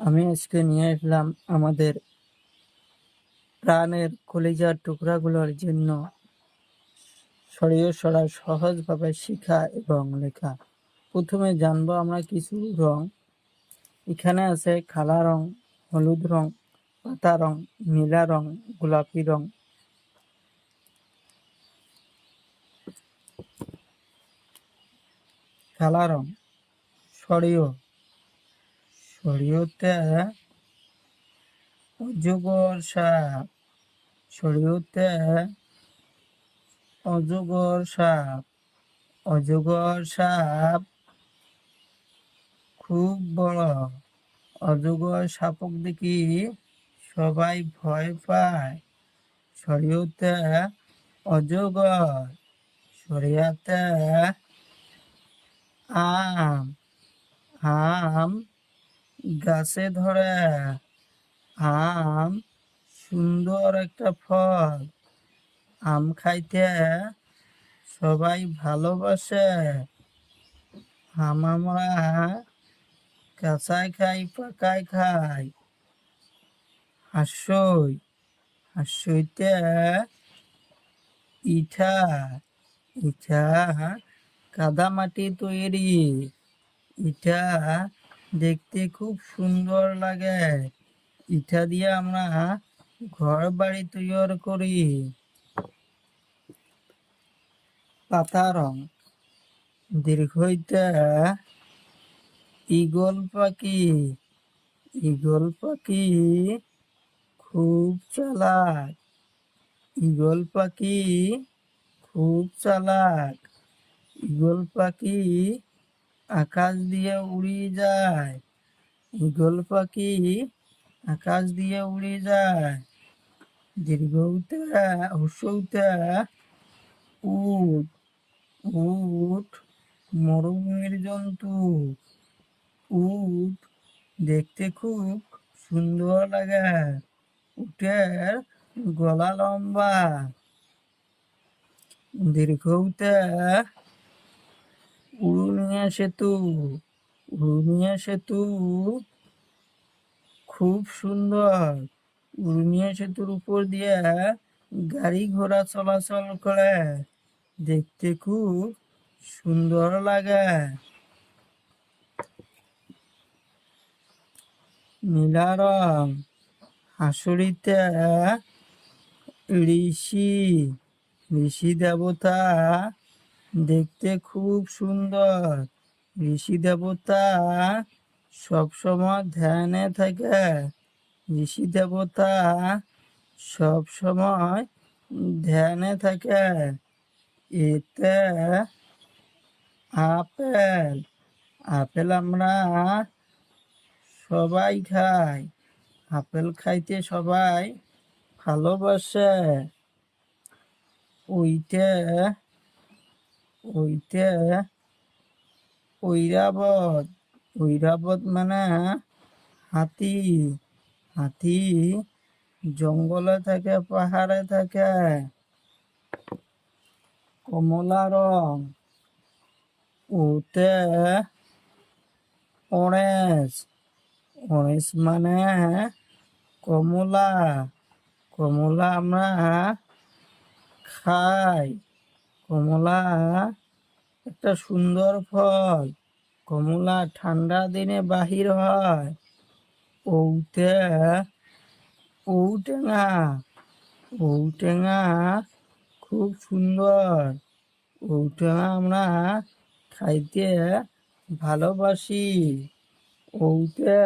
আমি আজকে নিয়ে আসলাম আমাদের প্রাণের কলিজার টুকরাগুলোর জন্য সরিয়ে সরা সহজভাবে শেখা এবং লেখা। প্রথমে জানবো আমরা কিছু রং। এখানে আছে কালা রং, হলুদ রং, পাতা রং, নীলা রং, গোলাপি রং। কালা রং সরিয়তে অজগর সাপ, সরিয়তে অজগর সাপ। অজগর সাপ খুব বড়। অজগর সাপক দেখি সবাই ভয় পায়। সরিয়তে অজগর। সরিয়াতে আম, আম গাছে ধরে। আম সুন্দর একটা ফল। আম খাইতে সবাই ভালোবাসে। আম আমরা কাঁচাই খাই, পাকাই খাই। হাস্যই, হাস্যইতে ইটা, ইটা কাদা মাটি তৈরি। ইটা দেখতে খুব সুন্দর লাগে। ইটা দিয়ে আমরা ঘর বাড়ি তৈরি করি। পাতা রং দীর্ঘইতে ঈগল পাখি। ঈগল পাখি খুব চালাক। ঈগল পাখি খুব চালাক। ঈগল পাখি আকাশ দিয়ে উড়ে যায়। ঈগল পাখি আকাশ দিয়ে উড়ে যায়। দীর্ঘতে হ্রস্বতে উট। উট মরুভূমির জন্তু। উট দেখতে খুব সুন্দর লাগে। উটের গলা লম্বা। দীর্ঘতে উড়ুনিয়া সেতু। উড়ুনিয়া সেতু খুব সুন্দর। উড়ুনিয়া সেতুর উপর দিয়ে গাড়ি ঘোড়া চলাচল করে। দেখতে খুব সুন্দর লাগে। নীলা রং হাসুরিতে ঋষি। ঋষি দেবতা দেখতে খুব সুন্দর। ঋষি দেবতা সবসময় ধ্যানে থাকে। ঋষি দেবতা সবসময় ধ্যানে থাকে। এতে আপেল। আপেল আমরা সবাই খাই। আপেল খাইতে সবাই ভালোবাসে। ওইতে ওইতে ঐরাবত। ঐরাবত মানে হাতি। হাতি জঙ্গলে থাকে, পাহাড়ে থাকে। কমলা রং ওতে অরেঞ্জ। অরেঞ্জ মানে কমলা। কমলা আমরা খাই। কমলা একটা সুন্দর ফল। কমলা ঠান্ডা দিনে বাহির হয়। ওতে ঔটেঙা। ঔটেঙা খুব সুন্দর। ঔটেঙা আমরা খাইতে ভালোবাসি। ঔটে